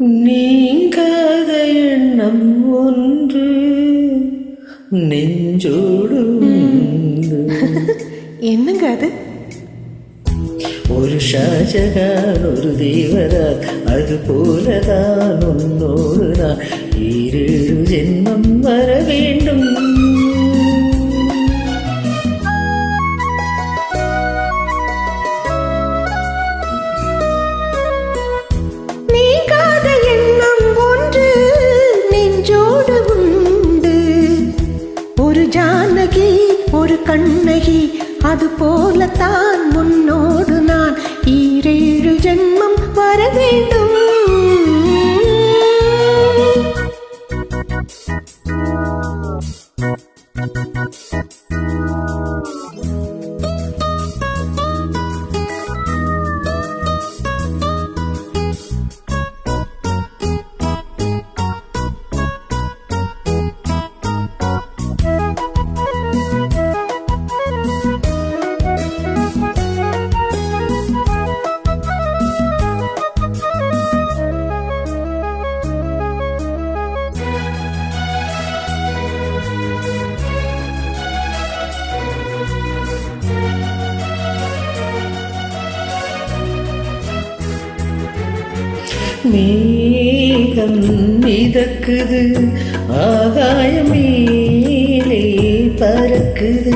நீங்காத எண்ணம் ஒன்று நெஞ்சோடு என்னங்க அது? ஒரு ஷாஜகான் ஒரு தேவரான், அது போலதான் உன்னோடு நான் 7 ஜென்மம் வர வேண்டும். நீங்காத எண்ணம் ஒன்று நெஞ்சோடு உண்டு. ஒரு ஜானகி ஒரு கண்ணகி, அது போலத்தான் உன்னோடு நான் 7 ஜென்மம் வர வேண்டும். மேகம் மிதக்குது, ஆகாயம் மேலே பறக்குது.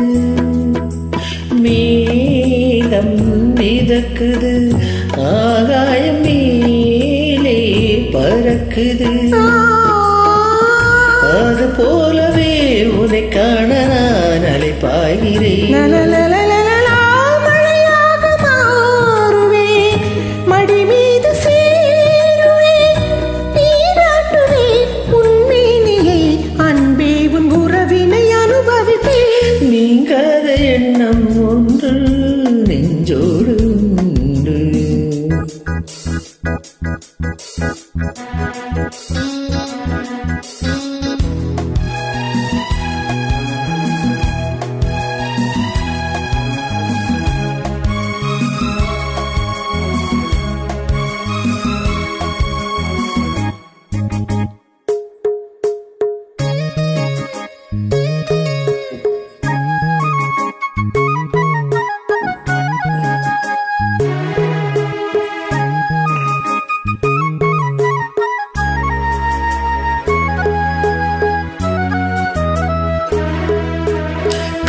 மேகம் மிதக்குது, ஆகாயம் மேலே பறக்குது. அது போலவே உன்னை காண நான் அலைப்பாகிறேன். நீங்காத எண்ணம் ஒன்று நெஞ்சோடு உண்டு.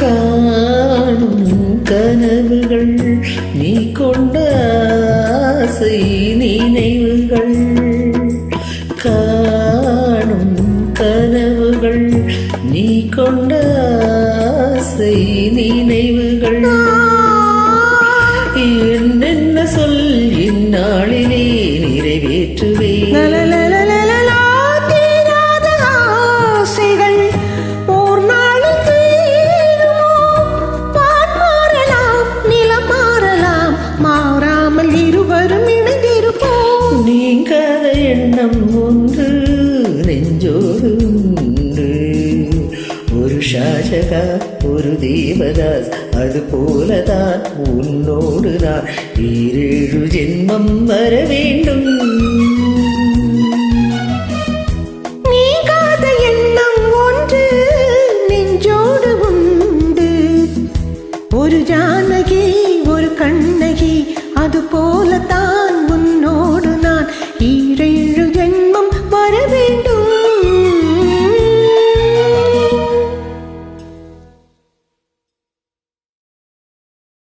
காணும் கனவுகள் நீ கொண்ட ஆசை நினைவுகள். காணும் கனவுகள் நீ கொண்ட ஆசை நினைவுகள். என்னென்ன சொல் இந்நாளிலே நிறைவேற்றுவேன். நீங்காத எண்ணம் ஒன்று நெஞ்சோடு உண்டு. ஒரு ஷாஜகா ஒரு தேவதாஸ், அது போலதான் உன்னோடு நான் 7 ஜென்மம் வர வேண்டும். நீங்காத எண்ணம் ஒன்று நெஞ்சோடு உண்டு. ஒரு ஜானகி ஒரு கண்ணகி, அது போலத்தான்